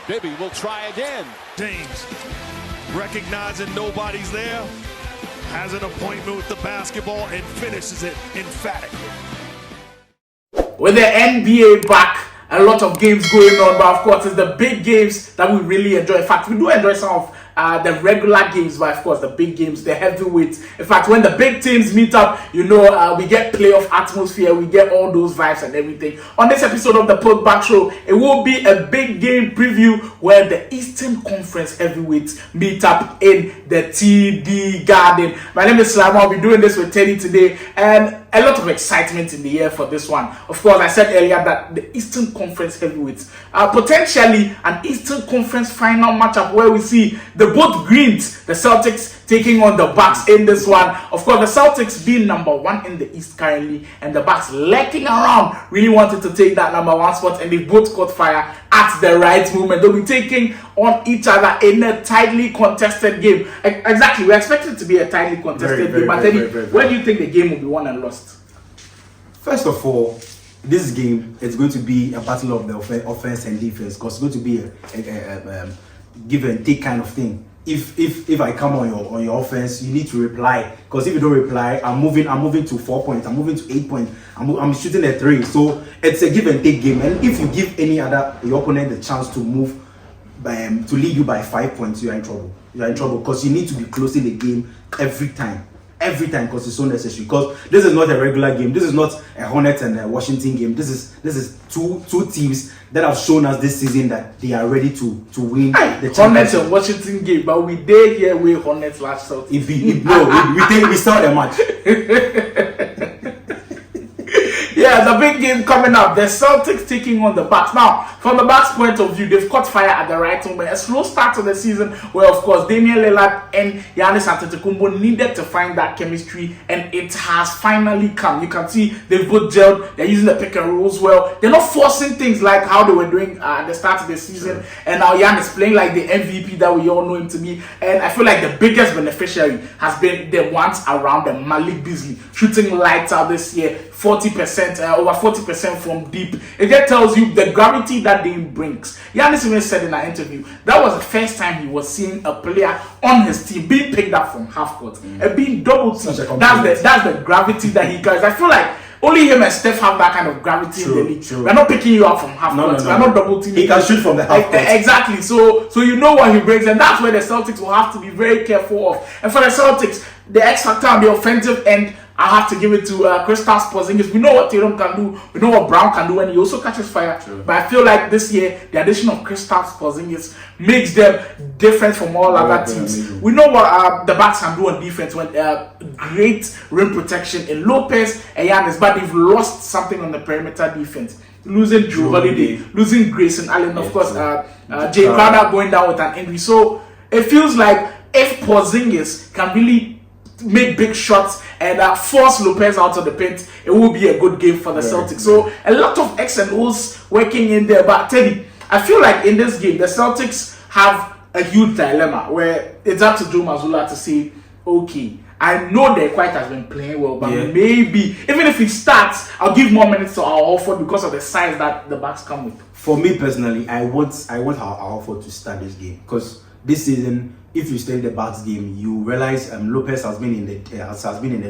Bibby will try again. James, recognizing nobody's there, has an appointment with the basketball and finishes it emphatically. With the NBA back, a lot of games going on, but of course it's the big games that we really enjoy. In fact, we do enjoy some of the regular games, but of course the big games, the heavyweights. In fact, when the big teams meet up, we get playoff atmosphere, we get all those vibes and everything. On this episode of the Putback Show, it will be a big game preview where the Eastern Conference heavyweights meet up in the TD Garden. My name is Slama. I'll be doing this with Teddy today, and a lot of excitement in the air for this one. Of course, I said earlier that the Eastern Conference heavyweights are potentially an Eastern Conference final matchup where we see the both greens, the Celtics taking on the Bucks in this one. Of course, the Celtics being number one in the East currently, and the Bucks lurking around, really wanted to take that number one spot, and they both caught fire at the right moment. They'll be taking on each other in a tightly contested game. Exactly, we expect it to be a tightly contested game. But Eddie, where do you think the game will be won and lost? First of all, this game is going to be a battle of the offense and defense, because it's going to be a give and take kind of thing. If I come on your offense, you need to reply, because if you don't reply, I'm moving to 4 points, I'm moving to 8 points, I'm shooting a 3. So it's a give and take game, and if you give your opponent the chance to move to lead you by 5 points, you are in trouble. You are in trouble, because you need to be closing the game every time, because it's so necessary. Because this is not a regular game. This is not a Hornets and a Washington game. This is two teams that have shown us this season that they are ready to win the Hornets and Washington game. But we did here with Hornets last Celtics. We saw the match. Yeah, the big game coming up. The Celtics taking on the Bucks. Now, from the Bucks' point of view, they've caught fire at the right moment. A slow start to the season where, of course, Damian Lillard and Giannis Antetokounmpo needed to find that chemistry, and it has finally come. You can see they've both gelled. They're using the pick and rolls well. They're not forcing things like how they were doing at the start of the season. Sure. And now Giannis playing like the MVP that we all know him to be. And I feel like the biggest beneficiary has been the ones around them. Malik Beasley shooting lights out this year. 40%, over 40% from deep. It just tells you the gravity that Dame brings. Giannis even said in an interview that was the first time he was seeing a player on his team being picked up from half court and being double teamed. That's the gravity that he carries. I feel like only him and Steph have that kind of gravity in the league. We're not picking you up from half court. We're not double teaming. He can shoot from the half court. Exactly. So you know what he brings, and that's where the Celtics will have to be very careful of. And for the Celtics, the X factor on the offensive end, I have to give it to Kristaps Porzingis. We know what Tatum can do. We know what Brown can do, and he also catches fire. True. But I feel like this year, the addition of Kristaps Porzingis makes them different from all other teams. Amazing. We know what the Bucks can do on defense when great rim protection in Lopez and Giannis, but they've lost something on the perimeter defense. Losing Drew Holiday, losing Grayson Allen, of course, Jay Crowder going down with an injury. So it feels like if Porzingis can really make big shots and force Lopez out of the paint, it will be a good game for the Celtics. So a lot of X and O's working in there. But Teddy, I feel like in this game, the Celtics have a huge dilemma where it's up to Joe Mazzulla to say, okay, I know that White has been playing well, but maybe, even if he starts, I'll give more minutes to Al Horford because of the size that the Bucks come with. For me personally, I want Al Horford to start this game, because this season, if you study the Bucks game, you realize Lopez has been in the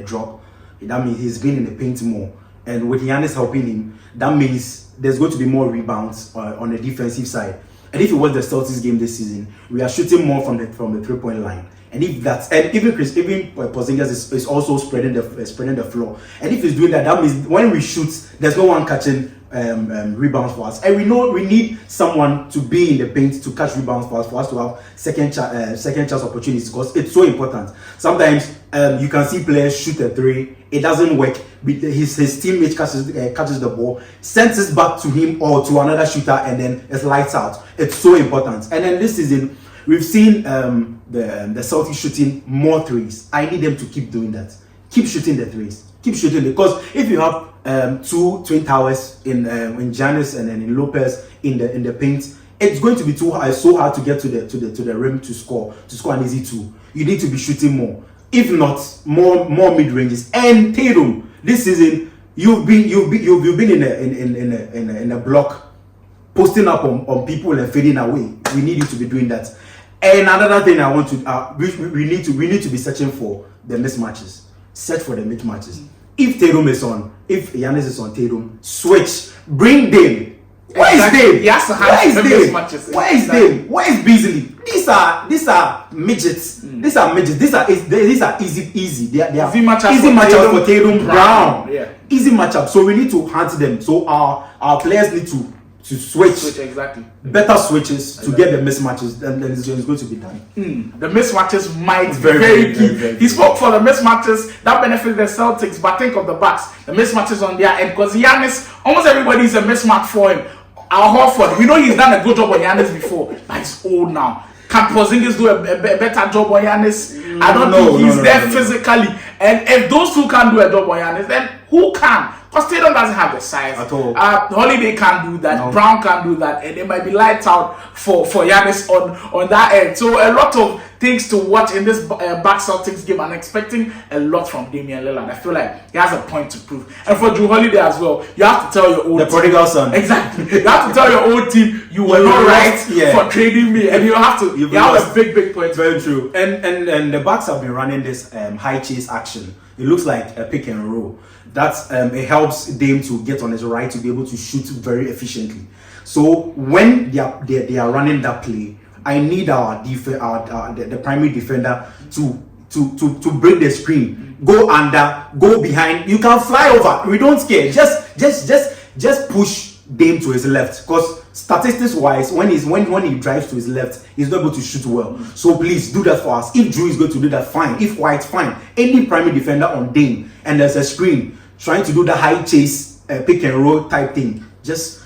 drop. That means he's been in the paint more, and with Giannis helping him, that means there's going to be more rebounds on the defensive side. And if you watch the Celtics game this season, we are shooting more from the 3-point line. And if that's, and even Porzingis is also spreading the floor. And if he's doing that, that means when we shoot, there's no one catching rebounds for us. And we know we need someone to be in the paint to catch rebounds for us to have second chance opportunities, because it's so important. Sometimes you can see players shoot a 3, it doesn't work. His teammate catches the ball, sends it back to him or to another shooter, and then it's lights out. It's so important. And then this season, we've seen the Celtics shooting more 3s. I need them to keep doing that. Keep shooting the 3s. Keep shooting, because if you have two twin towers in Giannis and then in Lopez in the paint, it's going to be so hard to get to the rim to score an easy 2. You need to be shooting more. If not, more mid ranges. And Tatum, this season you've been in a block posting up on people and fading away. We need you to be doing that. And another thing I want to we need to be searching for the mismatches. Search for the mismatches. If Tatum is on, if Giannis is on Tatum, switch. Bring Dame. Where is Dame? He has to have mismatches. Where is Dame? Where is Beasley? These are midgets. These are midgets. These are easy. They are easy matchups for Tatum Brown. Yeah. Easy matchup. So we need to hunt them. So our players need to switch exactly. Better switches to get the mismatches, and then it's going to be done. The mismatches might be very key. He spoke for the mismatches that benefit the Celtics, but think of the Bucks. The mismatches on their end, because Giannis, almost everybody is a mismatch for him. Al Horford, we know he's done a good job on Giannis before, but he's old now. Can Porzingis do a better job on Giannis? I don't think he's there physically. And if those two can't do a job on Giannis, then who can? Because Tatum doesn't have the size. At all. Holiday can't do that. No. Brown can't do that. And it might be lights out for Giannis on that end. So a lot of things to watch in this Bucks Celtics game. I'm expecting a lot from Damian Lillard. I feel like he has a point to prove. And for Drew Holiday as well, you have to tell your own the prodigal son. Exactly. You have to tell your own team you were not right for trading me. And you have a big point. Very true. And the Bucks have been running this high chase action. It looks like a pick and roll. That it helps Dame to get on his right to be able to shoot very efficiently. So when they are running that play, I need the primary defender to break the screen, go under, go behind. You can fly over. We don't care. Just push Dame to his left, because statistics wise, when he drives to his left, he's not able to shoot well. So please do that for us. If Drew is going to do that, fine. If White, fine. Any primary defender on Dame and there's a screen trying to do the high chase pick and roll type thing, just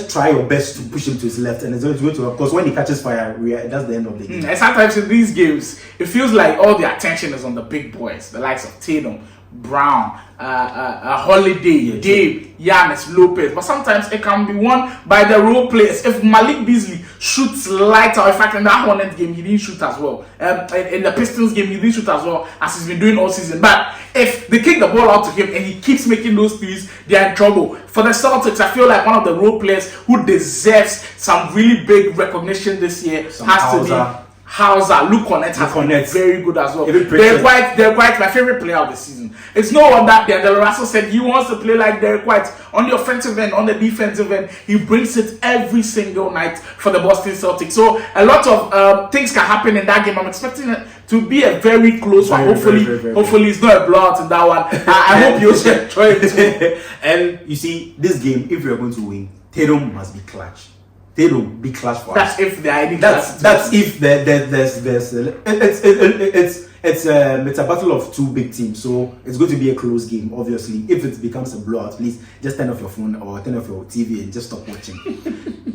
try your best to push him to his left, and it's going to help, because when he catches fire, that's the end of the game. And sometimes in these games, it feels like all the attention is on the big boys, the likes of Tatum, Brown, Holiday, Dave, Giannis, Lopez. But sometimes it can be won by the role players. If Malik Beasley shoots lighter, in fact in that Hornets game he didn't shoot as well. In the Pistons game he didn't shoot as well as he's been doing all season. But if they kick the ball out to him and he keeps making those threes, they're in trouble. For the Celtics, I feel like one of the role players who deserves some really big recognition this year has to be Hauser. Luke Cornett has been very good as well. They're quite my favorite player of the season. It's no wonder that D'Angelo Russell said he wants to play like Derek White on the offensive end, on the defensive end. He brings it every single night for the Boston Celtics. So a lot of things can happen in that game. I'm expecting it to be a very close one. Hopefully it's not a blowout in that one. I hope you also enjoy it too. And you see, this game, if you're going to win, Tatum must be clutch. Tatum be clutch for us. That's if there are any. That's if there's it's a battle of two big teams, so it's going to be a close game. Obviously, if it becomes a blowout, please just turn off your phone or turn off your TV and just stop watching.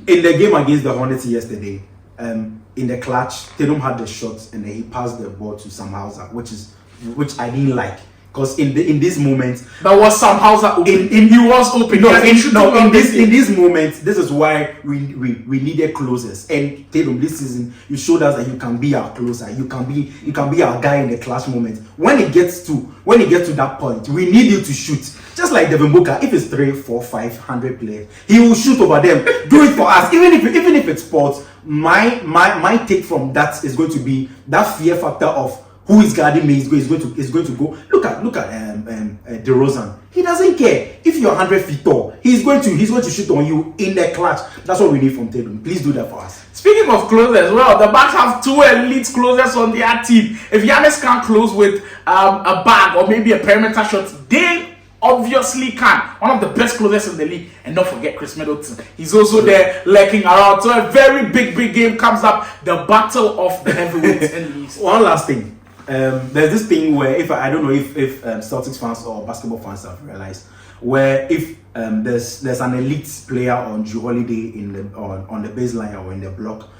In the game against the Hornets yesterday, in the clutch, Tatum had the shot and then he passed the ball to Sam Hauser, which I didn't like. Because in this moment, that was Sam Hauser open. He was open. In this moment, this is why we needed closers. And Tatum, this season, you showed us that you can be our closer. You can be our guy in the clutch moment. When it gets to that point, we need you to shoot. Just like Devin Booker, if it's 3, 4, 500 players, he will shoot over them. Do it for us. Even if it's sports, my take from that is going to be that fear factor of who is guarding me is going to go. Look at DeRozan. He doesn't care if you're 100 feet tall. He's going to shoot on you in the clutch. That's what we need from Tatum. Please do that for us. Speaking of closers, well, the Bucks have 2 elite closers on their team. If Giannis can't close with a bag or maybe a perimeter shot, they obviously can. One of the best closers in the league. And don't forget Chris Middleton. He's also there lurking around. So a very big game comes up. The battle of the heavyweights in the East. One last thing. There's this thing where I don't know if Celtics fans or basketball fans have realized, where if there's an elite player on Drew Holiday on the baseline or in the block,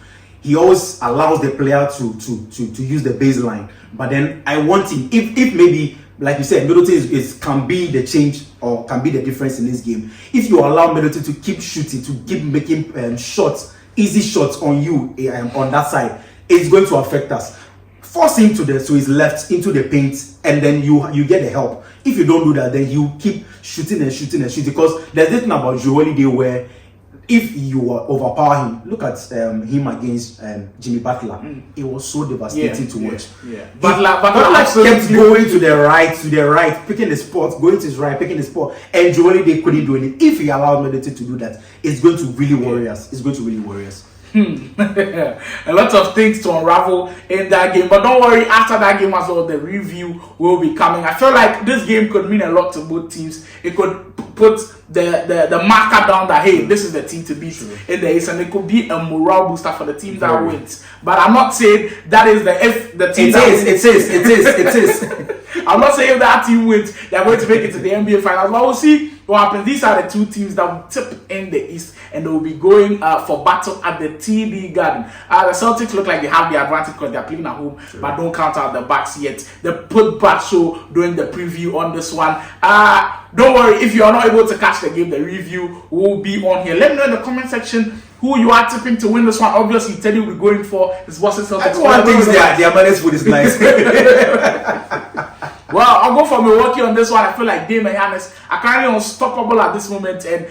he always allows the player to use the baseline. But then I want him, if maybe, like you said, Middleton can be the change or can be the difference in this game. If you allow Middleton to keep shooting, to keep making easy shots on you on that side, it's going to affect us. Force him to his left into the paint, and then you get the help. If you don't do that, then you keep shooting. Because there's this thing about Drew Holiday where if you overpower him, look at him against Jimmy Butler. It was so devastating to watch. Butler kept going to the right, picking the spot, going to his right, picking the spot, and Joel they couldn't do anything. If he allowed Meditate to do that, it's going to really worry us. It's going to really worry us. A lot of things to unravel in that game, but don't worry, after that game as well, the review will be coming. I feel like this game could mean a lot to both teams. It could put the marker down that, hey, this is the team to beat in the East, and it could be a morale booster for the team that wins. But I'm not saying that is the team It is. I'm not saying if that team wins, they're going to make it to the NBA Finals, but we'll see what happens. These are the two teams that will tip in the East, and they will be going for battle at the TD Garden. The Celtics look like they have the advantage because they're playing at home, but don't count out the Bucks yet. The Putback show doing the preview on this one. Don't worry, if you are not able to catch the game, the review will be on here. Let me know in the comment section who you are tipping to win this one. Obviously, Teddy will be going for his Boston Celtics. Everyone thinks their manners food is nice. Well, I'll go for Milwaukee on this one. I feel like Dame and Giannis are currently unstoppable at this moment, and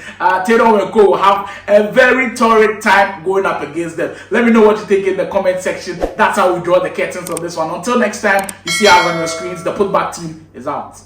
Tatum and Co will have a very torrid time going up against them. Let me know what you think in the comment section. That's how we draw the curtains on this one. Until next time, you see us on your screens. The Putback team is out.